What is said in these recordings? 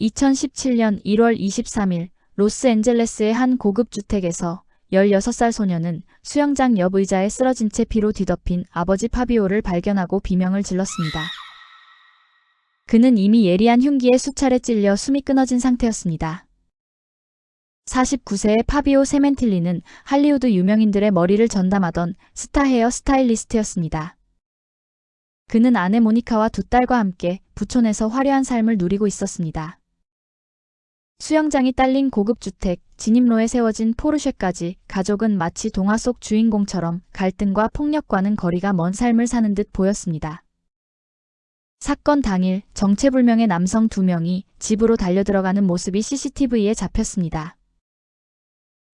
2017년 1월 23일 로스앤젤레스의 한 고급 주택에서 16살 소녀는 수영장 옆 의자에 쓰러진 채 피로 뒤덮인 아버지 파비오를 발견하고 비명을 질렀습니다. 그는 이미 예리한 흉기에 수차례 찔려 숨이 끊어진 상태였습니다. 49세의 파비오 세멘틸리는 할리우드 유명인들의 머리를 전담하던 스타 헤어 스타일리스트였습니다. 그는 아내 모니카와 두 딸과 함께 부촌에서 화려한 삶을 누리고 있었습니다. 수영장이 딸린 고급 주택, 진입로에 세워진 포르쉐까지 가족은 마치 동화 속 주인공처럼 갈등과 폭력과는 거리가 먼 삶을 사는 듯 보였습니다. 사건 당일 정체불명의 남성 2명이 집으로 달려들어가는 모습이 CCTV에 잡혔습니다.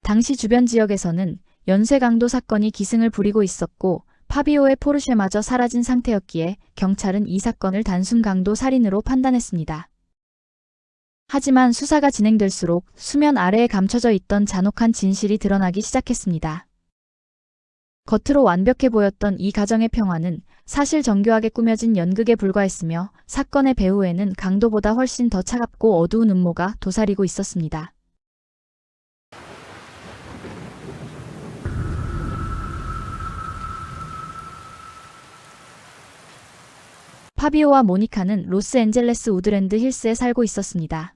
당시 주변 지역에서는 연쇄강도 사건이 기승을 부리고 있었고 파비오의 포르쉐마저 사라진 상태였기에 경찰은 이 사건을 단순 강도 살인으로 판단했습니다. 하지만 수사가 진행될수록 수면 아래에 감춰져 있던 잔혹한 진실이 드러나기 시작했습니다. 겉으로 완벽해 보였던 이 가정의 평화는 사실 정교하게 꾸며진 연극에 불과했으며 사건의 배후에는 강도보다 훨씬 더 차갑고 어두운 음모가 도사리고 있었습니다. 파비오와 모니카는 로스앤젤레스 우드랜드 힐스에 살고 있었습니다.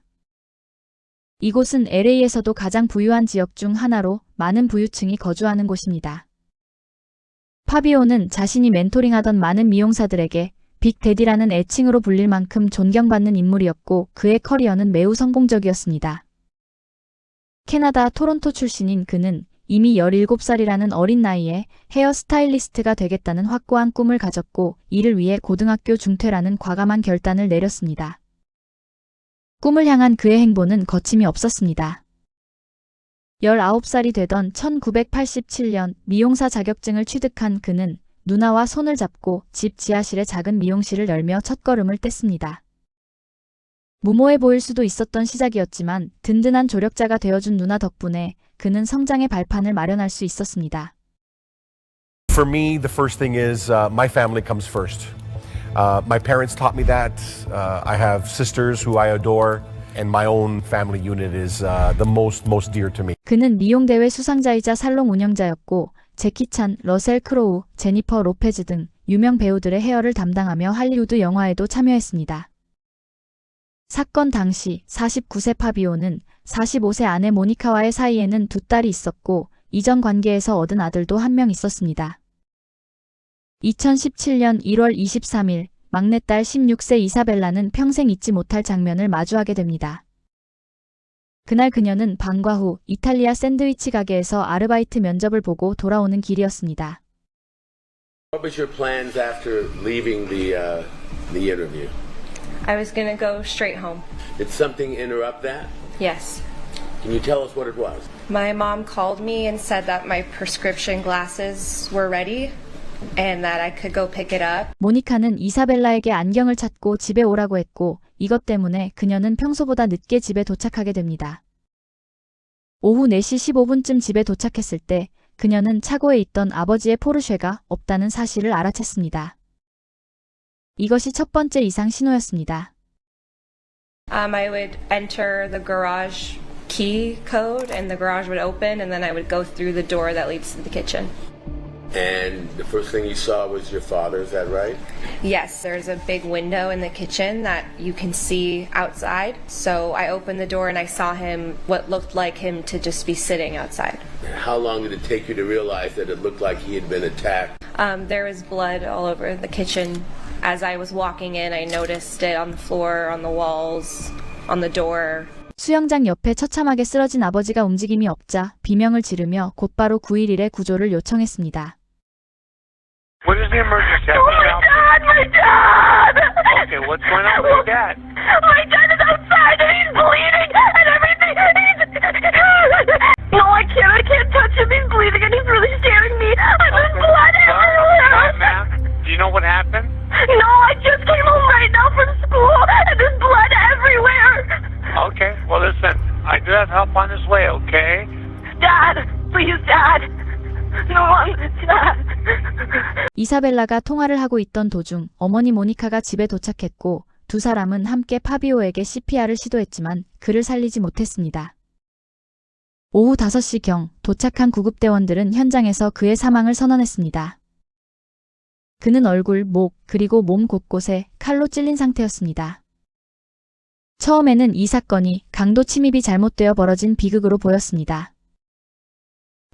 이곳은 LA에서도 가장 부유한 지역 중 하나로 많은 부유층이 거주하는 곳입니다. 파비오는 자신이 멘토링하던 많은 미용사들에게 빅데디라는 애칭으로 불릴 만큼 존경받는 인물이었고 그의 커리어는 매우 성공적이었습니다. 캐나다 토론토 출신인 그는 이미 17살이라는 어린 나이에 헤어 스타일리스트가 되겠다는 확고한 꿈을 가졌고 이를 위해 고등학교 중퇴라는 과감한 결단을 내렸습니다. 꿈을 향한 그의 행보는 거침이 없었습니다. 19살이 되던 1987년 미용사 자격증을 취득한 그는 누나와 손을 잡고 집 지하실에 작은 미용실을 열며 첫걸음을 뗐습니다. 무모해 보일 수도 있었던 시작이었지만 든든한 조력자가 되어준 누나 덕분에 그는 성장의 발판을 마련할 수 있었습니다. For me, the first thing is my family comes first. My parents taught me that. I have sisters who I adore, and my own family unit is the most dear to me. 그는 미용 대회 수상자이자 살롱 운영자였고 제키 찬, 러셀 크로우, 제니퍼 로페즈 등 유명 배우들의 헤어를 담당하며 할리우드 영화에도 참여했습니다. 사건 당시 49세 파비오는 45세 아내 모니카와의 사이에는 두 딸이 있었고 이전 관계에서 얻은 아들도 한 명 있었습니다. 2017년 1월 23일 막내딸 16세 이사벨라는 평생 잊지 못할 장면을 마주하게 됩니다. 그날 그녀는 방과 후 이탈리아 샌드위치 가게에서 아르바이트 면접을 보고 돌아오는 길이었습니다. What was your plans after leaving the interview? I was gonna go straight home. Did something interrupt that? Yes. Can you tell us what it was? My mom called me and said that my prescription glasses were ready and that I could go pick it up. 모니카는 이사벨라에게 안경을 찾고 집에 오라고 했고 이것 때문에 그녀는 평소보다 늦게 집에 도착하게 됩니다. 오후 4시 15분쯤 집에 도착했을 때 그녀는 차고에 있던 아버지의 포르쉐가 없다는 사실을 알아챘습니다. 이것이 첫 번째 이상 신호였습니다. I would enter the garage key code and the garage would open and then I would go through the door that leads to the kitchen. And the first thing you saw was your father, is that right? Yes, there's a big window in the kitchen that you can see outside. So I opened the door and I saw him, what looked like him to just be sitting outside. How long did it take you to realize that it looked like he had been attacked? There was blood all over the kitchen. As I was walking in, I noticed it on the floor, on the walls, on the door. 수영장 옆에 처참하게 쓰러진 아버지가 움직임이 없자 비명을 지르며 곧바로 911에 구조를 요청했습니다. What is the emergency? My dad! Okay, what's going on with your dad? My dad is outside and he's bleeding and everything. No, I can't touch him. He's bleeding and he's really scaring me. There's blood everywhere. Ma'am, do you know what happened? No, I just came home right now from school and there's blood everywhere. Okay, well listen, I do have help on this way, okay? Dad, please, Dad. No, Dad. 이사벨라가 통화를 하고 있던 도중 어머니 모니카가 집에 도착했고 두 사람은 함께 파비오에게 CPR을 시도했지만 그를 살리지 못했습니다. 오후 5시경 도착한 구급대원들은 현장에서 그의 사망을 선언했습니다. 그는 얼굴, 목, 그리고 몸 곳곳에 칼로 찔린 상태였습니다. 처음에는 이 사건이 강도 침입이 잘못되어 벌어진 비극으로 보였습니다.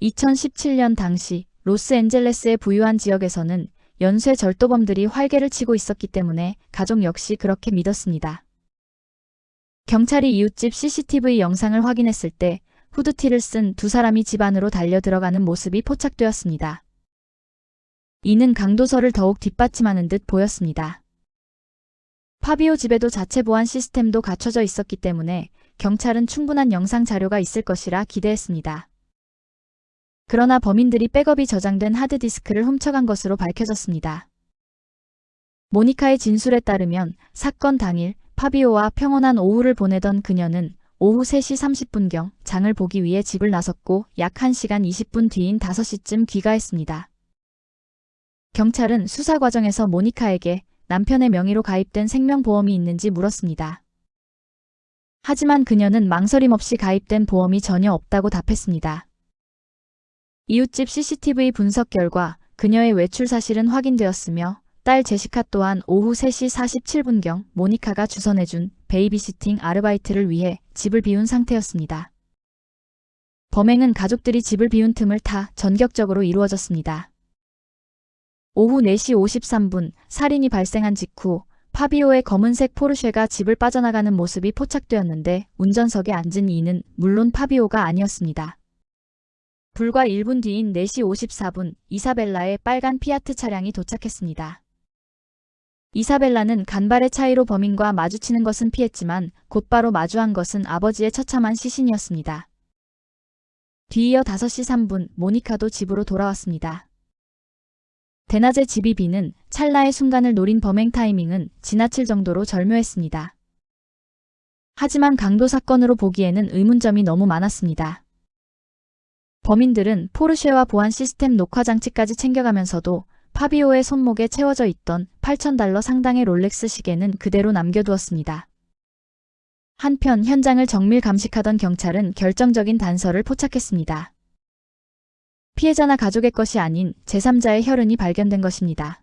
2017년 당시 로스앤젤레스의 부유한 지역에서는 연쇄 절도범들이 활개를 치고 있었기 때문에 가족 역시 그렇게 믿었습니다. 경찰이 이웃집 CCTV 영상을 확인했을 때 후드티를 쓴 두 사람이 집 안으로 달려 들어가는 모습이 포착되었습니다. 이는 강도설을 더욱 뒷받침하는 듯 보였습니다. 파비오 집에도 자체 보안 시스템도 갖춰져 있었기 때문에 경찰은 충분한 영상 자료가 있을 것이라 기대했습니다. 그러나 범인들이 백업이 저장된 하드디스크를 훔쳐간 것으로 밝혀졌습니다. 모니카의 진술에 따르면 사건 당일 파비오와 평온한 오후를 보내던 그녀는 오후 3시 30분경 장을 보기 위해 집을 나섰고 약 1시간 20분 뒤인 5시쯤 귀가했습니다. 경찰은 수사 과정에서 모니카에게 남편의 명의로 가입된 생명보험이 있는지 물었습니다. 하지만 그녀는 망설임 없이 가입된 보험이 전혀 없다고 답했습니다. 이웃집 CCTV 분석 결과 그녀의 외출 사실은 확인되었으며 딸 제시카 또한 오후 3시 47분경 모니카가 주선해준 베이비시팅 아르바이트를 위해 집을 비운 상태였습니다. 범행은 가족들이 집을 비운 틈을 타 전격적으로 이루어졌습니다. 오후 4시 53분 살인이 발생한 직후 파비오의 검은색 포르쉐가 집을 빠져나가는 모습이 포착되었는데 운전석에 앉은 이는 물론 파비오가 아니었습니다. 불과 1분 뒤인 4시 54분 이사벨라의 빨간 피아트 차량이 도착했습니다. 이사벨라는 간발의 차이로 범인과 마주치는 것은 피했지만 곧바로 마주한 것은 아버지의 처참한 시신이었습니다. 뒤이어 5시 3분 모니카도 집으로 돌아왔습니다. 대낮에 집이 비는 찰나의 순간을 노린 범행 타이밍은 지나칠 정도로 절묘했습니다. 하지만 강도 사건으로 보기에는 의문점이 너무 많았습니다. 범인들은 포르쉐와 보안 시스템 녹화 장치까지 챙겨가면서도 파비오의 손목에 채워져 있던 $8,000 상당의 롤렉스 시계는 그대로 남겨두었습니다. 한편 현장을 정밀 감식하던 경찰은 결정적인 단서를 포착했습니다. 피해자나 가족의 것이 아닌 제3자의 혈흔이 발견된 것입니다.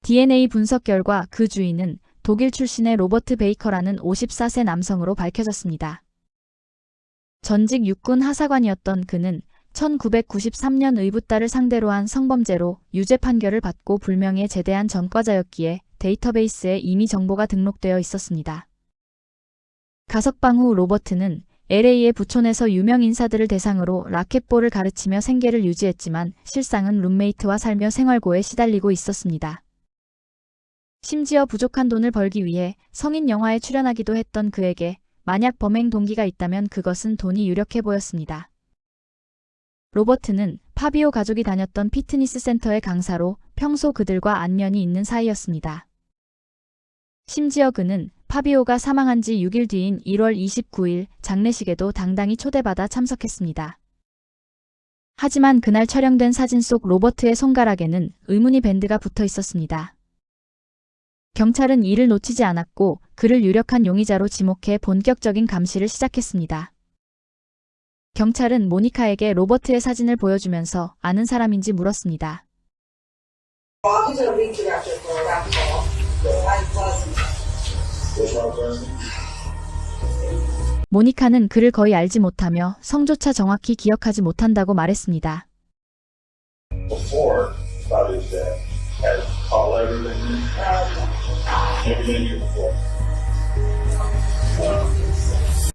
DNA 분석 결과 그 주인은 독일 출신의 로버트 베이커라는 54세 남성으로 밝혀졌습니다. 전직 육군 하사관이었던 그는 1993년 의붓딸을 상대로 한 성범죄로 유죄 판결을 받고 불명예 제대한 전과자였기에 데이터베이스에 이미 정보가 등록되어 있었습니다. 가석방 후 로버트는 LA의 부촌에서 유명 인사들을 대상으로 라켓볼을 가르치며 생계를 유지했지만 실상은 룸메이트와 살며 생활고에 시달리고 있었습니다. 심지어 부족한 돈을 벌기 위해 성인 영화에 출연하기도 했던 그에게 만약 범행 동기가 있다면 그것은 돈이 유력해 보였습니다. 로버트는 파비오 가족이 다녔던 피트니스 센터의 강사로 평소 그들과 안면이 있는 사이였습니다. 심지어 그는 파비오가 사망한 지 6일 뒤인 1월 29일 장례식에도 당당히 초대받아 참석했습니다. 하지만 그날 촬영된 사진 속 로버트의 손가락에는 의문의 밴드가 붙어 있었습니다. 경찰은 이를 놓치지 않았고 그를 유력한 용의자로 지목해 본격적인 감시를 시작했습니다. 경찰은 모니카에게 로버트의 사진을 보여주면서 아는 사람인지 물었습니다. 모니카는 그를 거의 알지 못하며 성조차 정확히 기억하지 못한다고 말했습니다.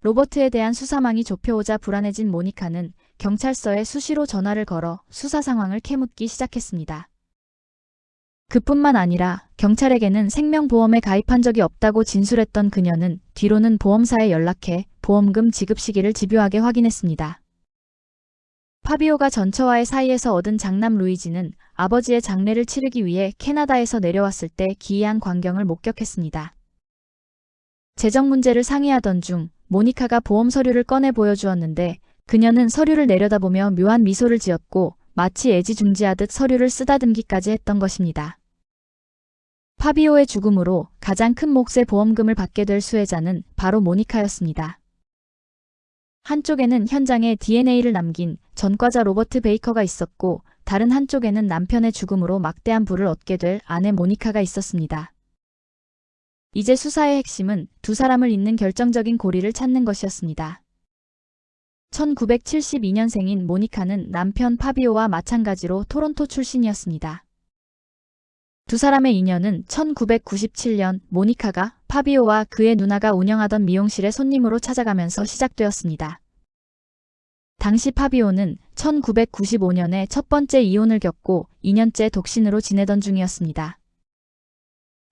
로버트에 대한 수사망이 좁혀오자 불안해진 모니카는 경찰서에 수시로 전화를 걸어 수사 상황을 캐묻기 시작했습니다. 그뿐만 아니라 경찰에게는 생명보험에 가입한 적이 없다고 진술했던 그녀는 뒤로는 보험사에 연락해 보험금 지급 시기를 집요하게 확인했습니다. 파비오가 전처와의 사이에서 얻은 장남 루이지는 아버지의 장례를 치르기 위해 캐나다에서 내려왔을 때 기이한 광경을 목격했습니다. 재정 문제를 상의하던 중 모니카가 보험 서류를 꺼내 보여주었는데 그녀는 서류를 내려다보며 묘한 미소를 지었고 마치 애지중지하듯 서류를 쓰다듬기까지 했던 것입니다. 파비오의 죽음으로 가장 큰 몫의 보험금을 받게 될 수혜자는 바로 모니카였습니다. 한쪽에는 현장에 DNA를 남긴 전과자 로버트 베이커가 있었고 다른 한쪽에는 남편의 죽음으로 막대한 부를 얻게 될 아내 모니카가 있었습니다. 이제 수사의 핵심은 두 사람을 잇는 결정적인 고리를 찾는 것이었습니다. 1972년생인 모니카는 남편 파비오와 마찬가지로 토론토 출신이었습니다. 두 사람의 인연은 1997년 모니카가 파비오와 그의 누나가 운영하던 미용실에 손님으로 찾아가면서 시작되었습니다. 당시 파비오는 1995년에 첫 번째 이혼을 겪고 2년째 독신으로 지내던 중이었습니다.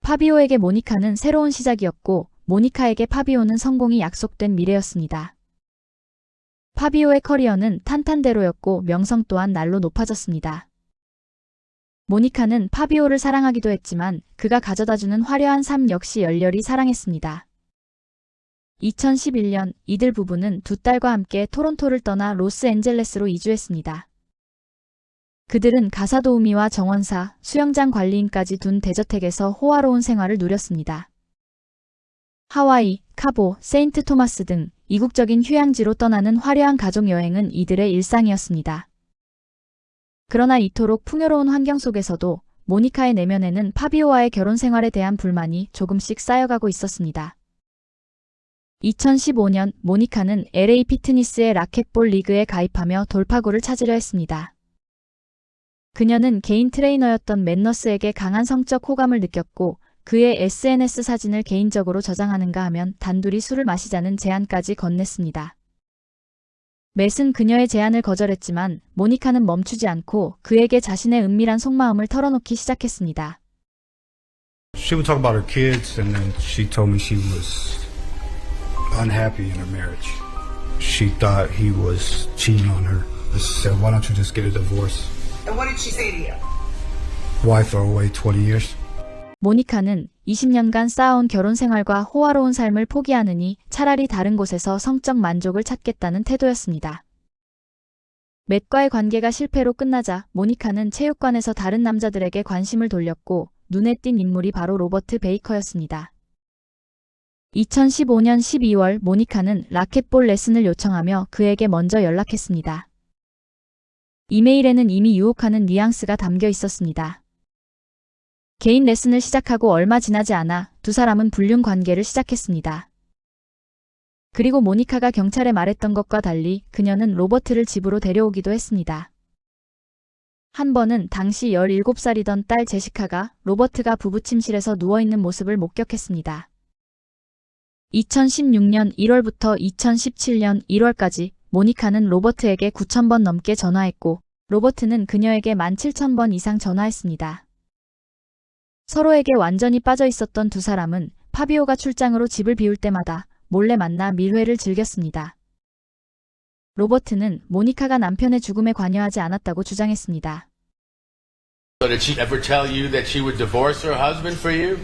파비오에게 모니카는 새로운 시작이었고 모니카에게 파비오는 성공이 약속된 미래였습니다. 파비오의 커리어는 탄탄대로였고 명성 또한 날로 높아졌습니다. 모니카는 파비오를 사랑하기도 했지만 그가 가져다주는 화려한 삶 역시 열렬히 사랑했습니다. 2011년 이들 부부는 두 딸과 함께 토론토를 떠나 로스앤젤레스로 이주했습니다. 그들은 가사도우미와 정원사, 수영장 관리인까지 둔 대저택에서 호화로운 생활을 누렸습니다. 하와이, 카보, 세인트 토마스 등 이국적인 휴양지로 떠나는 화려한 가족 여행은 이들의 일상이었습니다. 그러나 이토록 풍요로운 환경 속에서도 모니카의 내면에는 파비오와의 결혼 생활에 대한 불만이 조금씩 쌓여가고 있었습니다. 2015년 모니카는 LA 피트니스의 라켓볼 리그에 가입하며 돌파구를 찾으려 했습니다. 그녀는 개인 트레이너였던 맨너스에게 강한 성적 호감을 느꼈고 그의 SNS 사진을 개인적으로 저장하는가 하면 단둘이 술을 마시자는 제안까지 건넸습니다. 맷은 그녀의 제안을 거절했지만 모니카는 멈추지 않고 그에게 자신의 은밀한 속마음을 털어놓기 시작했습니다. She would talk about her kids and then she told me she was unhappy in her marriage. She thought he was cheating on her. I said, why don't you just get a divorce? And what did she say to you? Why throw away 20 years? 모니카는 20년간 쌓아온 결혼 생활과 호화로운 삶을 포기하느니 차라리 다른 곳에서 성적 만족을 찾겠다는 태도였습니다. 맷과의 관계가 실패로 끝나자 모니카는 체육관에서 다른 남자들에게 관심을 돌렸고 눈에 띈 인물이 바로 로버트 베이커였습니다. 2015년 12월 모니카는 라켓볼 레슨을 요청하며 그에게 먼저 연락했습니다. 이메일에는 이미 유혹하는 뉘앙스가 담겨 있었습니다. 개인 레슨을 시작하고 얼마 지나지 않아 두 사람은 불륜 관계를 시작했습니다. 그리고 모니카가 경찰에 말했던 것과 달리 그녀는 로버트를 집으로 데려오기도 했습니다. 한 번은 당시 17살이던 딸 제시카가 로버트가 부부 침실에서 누워있는 모습을 목격했습니다. 2016년 1월부터 2017년 1월까지 모니카는 로버트에게 9,000번 넘게 전화했고 로버트는 그녀에게 17,000번 이상 전화했습니다. 서로에게 완전히 빠져 있었던 두 사람은 파비오가 출장으로 집을 비울 때마다 몰래 만나 밀회를 즐겼습니다. 로버트는 모니카가 남편의 죽음에 관여하지 않았다고 주장했습니다. So did she ever tell you that she would divorce her husband for you?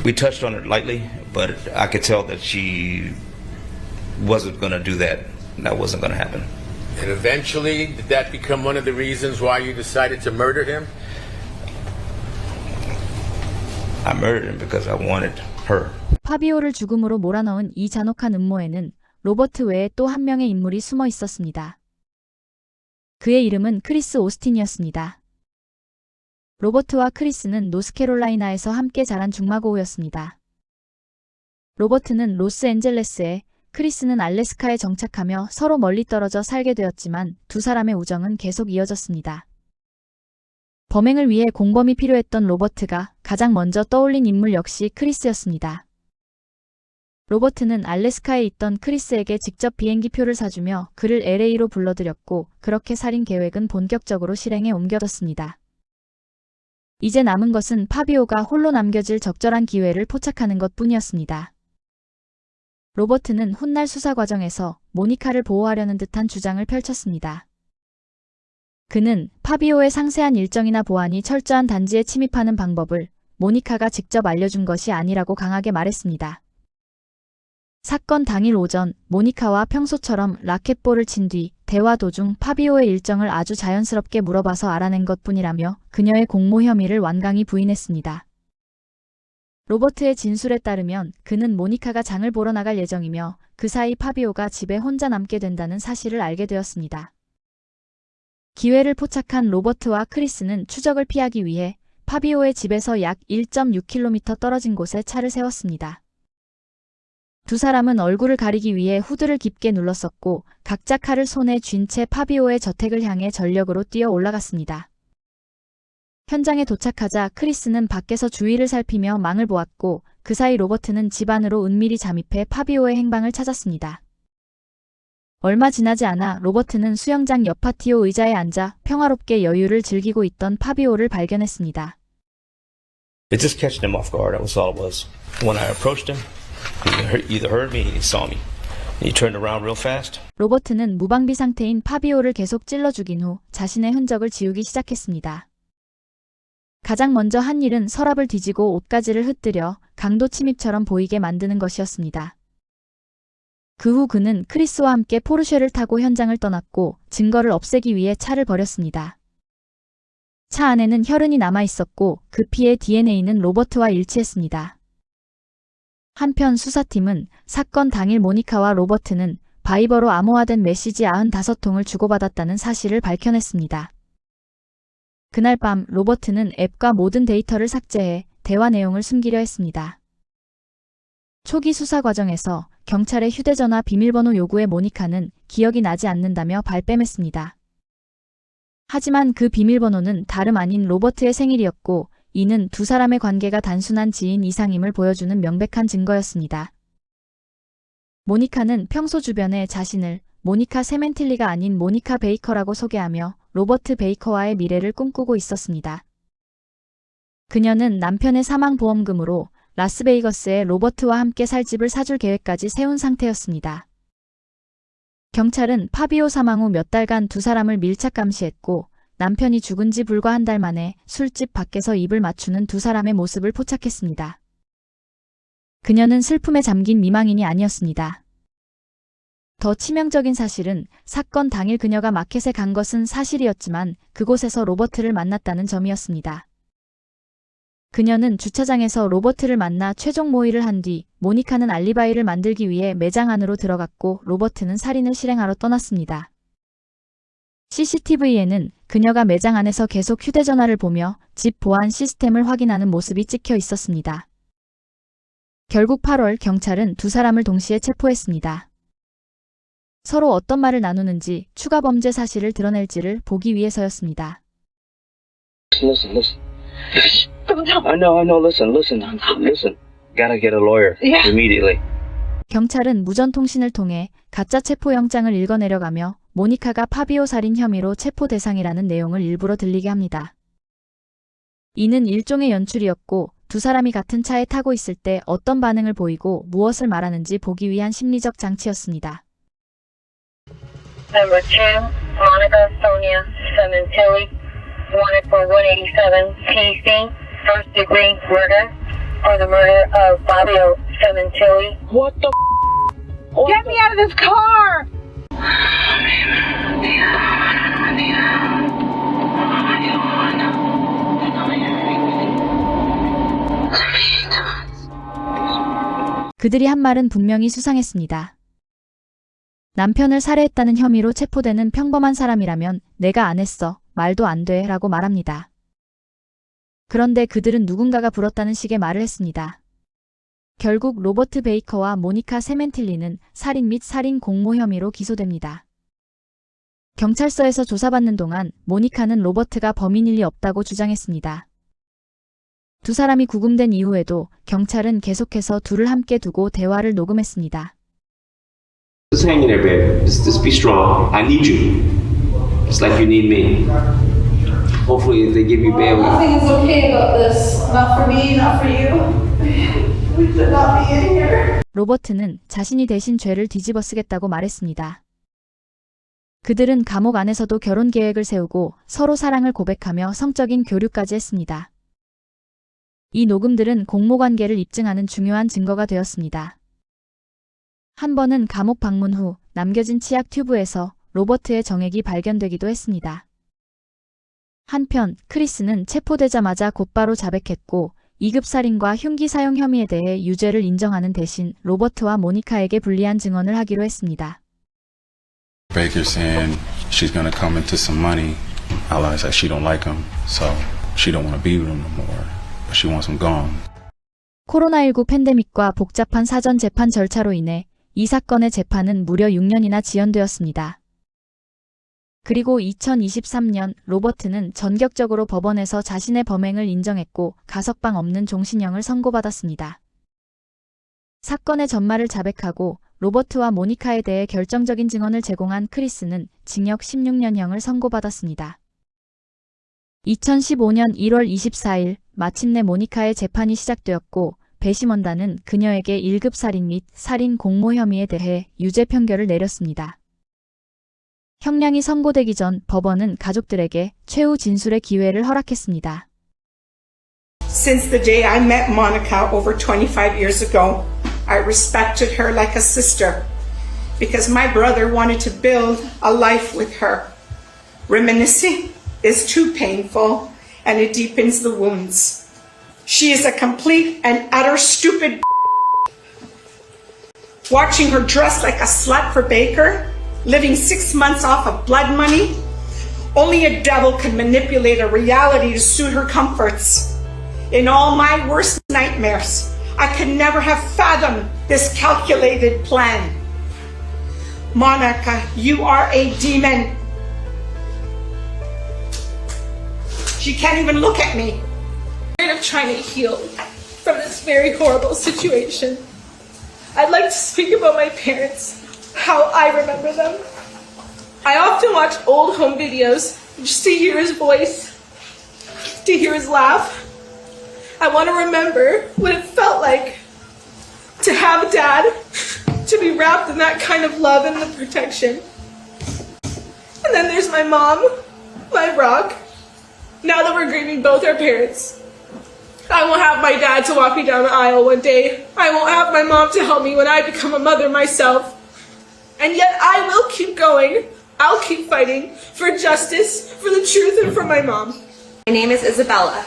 We touched on it lightly, but I could tell that she wasn't going to do that. That wasn't going to happen. And eventually, did that become one of the reasons why you decided to murder him? I murdered him because I wanted her. 파비오를 죽음으로 몰아넣은 이 잔혹한 음모에는 로버트 외에 또 한 명의 인물이 숨어 있었습니다. 그의 이름은 크리스 오스틴이었습니다. 로버트와 크리스는 노스캐롤라이나에서 함께 자란 중마고우였습니다. 로버트는 로스앤젤레스에, 크리스는 알래스카에 정착하며 서로 멀리 떨어져 살게 되었지만 두 사람의 우정은 계속 이어졌습니다. 범행을 위해 공범이 필요했던 로버트가 가장 먼저 떠올린 인물 역시 크리스였습니다. 로버트는 알래스카에 있던 크리스에게 직접 비행기표를 사주며 그를 LA로 불러들였고 그렇게 살인 계획은 본격적으로 실행에 옮겨졌습니다. 이제 남은 것은 파비오가 홀로 남겨질 적절한 기회를 포착하는 것뿐이었습니다. 로버트는 훗날 수사 과정에서 모니카를 보호하려는 듯한 주장을 펼쳤습니다. 그는 파비오의 상세한 일정이나 보안이 철저한 단지에 침입하는 방법을 모니카가 직접 알려준 것이 아니라고 강하게 말했습니다. 사건 당일 오전 모니카와 평소처럼 라켓볼을 친 뒤 대화 도중 파비오의 일정을 아주 자연스럽게 물어봐서 알아낸 것뿐이라며 그녀의 공모 혐의를 완강히 부인했습니다. 로버트의 진술에 따르면 그는 모니카가 장을 보러 나갈 예정이며 그 사이 파비오가 집에 혼자 남게 된다는 사실을 알게 되었습니다. 기회를 포착한 로버트와 크리스는 추적을 피하기 위해 파비오의 집에서 약 1.6km 떨어진 곳에 차를 세웠습니다. 두 사람은 얼굴을 가리기 위해 후드를 깊게 눌렀었고 각자 칼을 손에 쥔 채 파비오의 저택을 향해 전력으로 뛰어 올라갔습니다. 현장에 도착하자 크리스는 밖에서 주위를 살피며 망을 보았고 그 사이 로버트는 집 안으로 은밀히 잠입해 파비오의 행방을 찾았습니다. 얼마 지나지 않아 로버트는 수영장 옆 파티오 의자에 앉아 평화롭게 여유를 즐기고 있던 파비오를 발견했습니다. It just catching him off guard. That was all it was. When I approached him, he either heard me or he saw me. He turned around real fast. 로버트는 무방비 상태인 파비오를 계속 찔러 죽인 후 자신의 흔적을 지우기 시작했습니다. 가장 먼저 한 일은 서랍을 뒤지고 옷가지를 흩뜨려 강도 침입처럼 보이게 만드는 것이었습니다. 그 후 그는 크리스와 함께 포르쉐를 타고 현장을 떠났고 증거를 없애기 위해 차를 버렸습니다. 차 안에는 혈흔이 남아 있었고 그 피의 DNA는 로버트와 일치했습니다. 한편 수사팀은 사건 당일 모니카와 로버트는 바이버로 암호화된 메시지 95통을 주고받았다는 사실을 밝혀냈습니다. 그날 밤 로버트는 앱과 모든 데이터를 삭제해 대화 내용을 숨기려 했습니다. 초기 수사 과정에서 경찰의 휴대전화 비밀번호 요구에 모니카는 기억이 나지 않는다며 발뺌했습니다. 하지만 그 비밀번호는 다름 아닌 로버트의 생일이었고 이는 두 사람의 관계가 단순한 지인 이상임을 보여주는 명백한 증거였습니다. 모니카는 평소 주변에 자신을 모니카 세멘틸리가 아닌 모니카 베이커라고 소개하며 로버트 베이커와의 미래를 꿈꾸고 있었습니다. 그녀는 남편의 사망보험금으로 라스베이거스에 로버트와 함께 살 집을 사줄 계획까지 세운 상태였습니다. 경찰은 파비오 사망 후 몇 달간 두 사람을 밀착 감시했고 남편이 죽은 지 불과 한 달 만에 술집 밖에서 입을 맞추는 두 사람의 모습을 포착했습니다. 그녀는 슬픔에 잠긴 미망인이 아니었습니다. 더 치명적인 사실은 사건 당일 그녀가 마켓에 간 것은 사실이었지만 그곳에서 로버트를 만났다는 점이었습니다. 그녀는 주차장에서 로버트를 만나 최종 모의를 한 뒤 모니카는 알리바이를 만들기 위해 매장 안으로 들어갔고 로버트는 살인을 실행하러 떠났습니다. CCTV에는 그녀가 매장 안에서 계속 휴대전화를 보며 집 보안 시스템을 확인하는 모습이 찍혀 있었습니다. 결국 8월 경찰은 두 사람을 동시에 체포했습니다. 서로 어떤 말을 나누는지 추가 범죄 사실을 드러낼지를 보기 위해서였습니다. Listen. I know. Listen. Gotta get a lawyer immediately. 경찰은 무전통신을 통해 가짜 체포영장을 읽어내려가며 모니카가 파비오 살인 혐의로 체포 대상이라는 내용을 일부러 들리게 합니다. 이는 일종의 연출이었고 두 사람이 같은 차에 타고 있을 때 어떤 반응을 보이고 무엇을 말하는지 보기 위한 심리적 장치였습니다. Number 2, Monica Sonia Sementilli, wanted for 187 PC, first degree murder, or the murder of Fabio Sementilli. What the? Get me out of this car! 그들이 한 말은 분명히 수상했습니다. 남편을 살해했다는 혐의로 체포되는 평범한 사람이라면 내가 안 했어, 말도 안 돼 라고 말합니다. 그런데 그들은 누군가가 불었다는 식의 말을 했습니다. 결국 로버트 베이커와 모니카 세멘틸리는 살인 및 살인 공모 혐의로 기소됩니다. 경찰서에서 조사받는 동안 모니카는 로버트가 범인일 리 없다고 주장했습니다. 두 사람이 구금된 이후에도 경찰은 계속해서 둘을 함께 두고 대화를 녹음했습니다. Just hang in there, babe. Just be strong. I need you. Just like you need me. Hopefully, if they give you bail. Nothing is okay about this. Not for me, not for you. We should not be in here. 로버트는 자신이 대신 죄를 뒤집어 쓰겠다고 말했습니다. 그들은 감옥 안에서도 결혼 계획을 세우고 서로 사랑을 고백하며 성적인 교류까지 했습니다. 이 녹음들은 공모 관계를 입증하는 중요한 증거가 되었습니다. 한 번은 감옥 방문 후 남겨진 치약 튜브에서 로버트의 정액이 발견되기도 했습니다. 한편 크리스는 체포되자마자 곧바로 자백했고 2급 살인과 흉기 사용 혐의에 대해 유죄를 인정하는 대신 로버트와 모니카에게 불리한 증언을 하기로 했습니다. Baker saying she's gonna come into some money. I realized that she don't like him, so she don't want to be with him no more. But she wants him gone. 코로나19 팬데믹과 복잡한 사전 재판 절차로 인해 이 사건의 재판은 무려 6년이나 지연되었습니다. 그리고 2023년 로버트는 전격적으로 법원에서 자신의 범행을 인정했고 가석방 없는 종신형을 선고받았습니다. 사건의 전말을 자백하고 로버트와 모니카에 대해 결정적인 증언을 제공한 크리스는 징역 16년형을 선고받았습니다. 2015년 1월 24일 마침내 모니카의 재판이 시작되었고 배심원단은 그녀에게 1급 살인 및 살인 공모 혐의에 대해 유죄 판결을 내렸습니다. 형량이 선고되기 전 법원은 가족들에게 최후 진술의 기회를 허락했습니다. Since the day I met Monica over 25 years ago, I respected her like a sister because my brother wanted to build a life with her. Reminiscing is too painful and it deepens the wounds. She is a complete and utter stupid. Watching her dress like a slut for Baker, living 6 months off of blood money, only a devil could manipulate a reality to suit her comforts. In all my worst nightmares, I could never have fathomed this calculated plan. Monica, you are a demon. She can't even look at me. I'm trying to heal from this very horrible situation. I'd like to speak about my parents, how I remember them. I often watch old home videos just to hear his voice, to hear his laugh. I want to remember what it felt like to have a dad, to be wrapped in that kind of love and the protection. And then there's my mom, my rock. Now that we're grieving both our parents, I won't have my dad to walk me down the aisle one day. I won't have my mom to help me when I become a mother myself. And yet I will keep going. I'll keep fighting for justice, for the truth, and for my mom. My name is Isabella.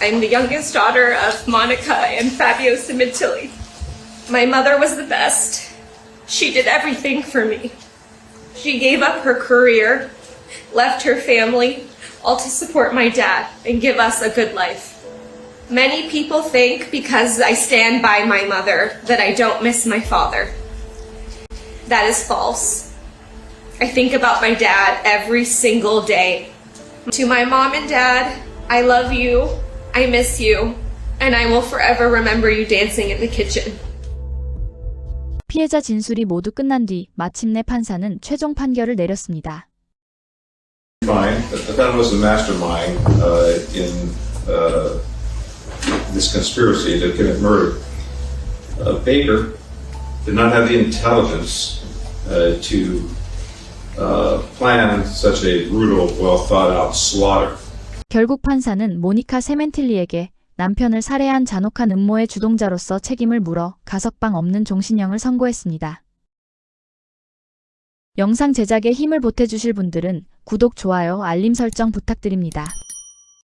I'm the youngest daughter of Monica and Fabio Simintilli. My mother was the best. She did everything for me. She gave up her career, left her family, all to support my dad and give us a good life. Many people think because I stand by my mother that I don't miss my father. That is false. I think about my dad every single day. To my mom and dad, I love you, I miss you, and I will forever remember you dancing in the kitchen. 피해자 진술이 모두 끝난 뒤 마침내 판사는 최종 판결을 내렸습니다. That was the mastermind in this conspiracy to commit murder. Baker did not have the intelligence to plan such a brutal, well thought out slaughter. 결국 판사는 모니카 세멘틸리에게 남편을 살해한 잔혹한 음모의 주동자로서 책임을 물어 가석방 없는 종신형을 선고했습니다. 영상 제작에 힘을 보태주실 분들은 구독, 좋아요, 알림 설정 부탁드립니다.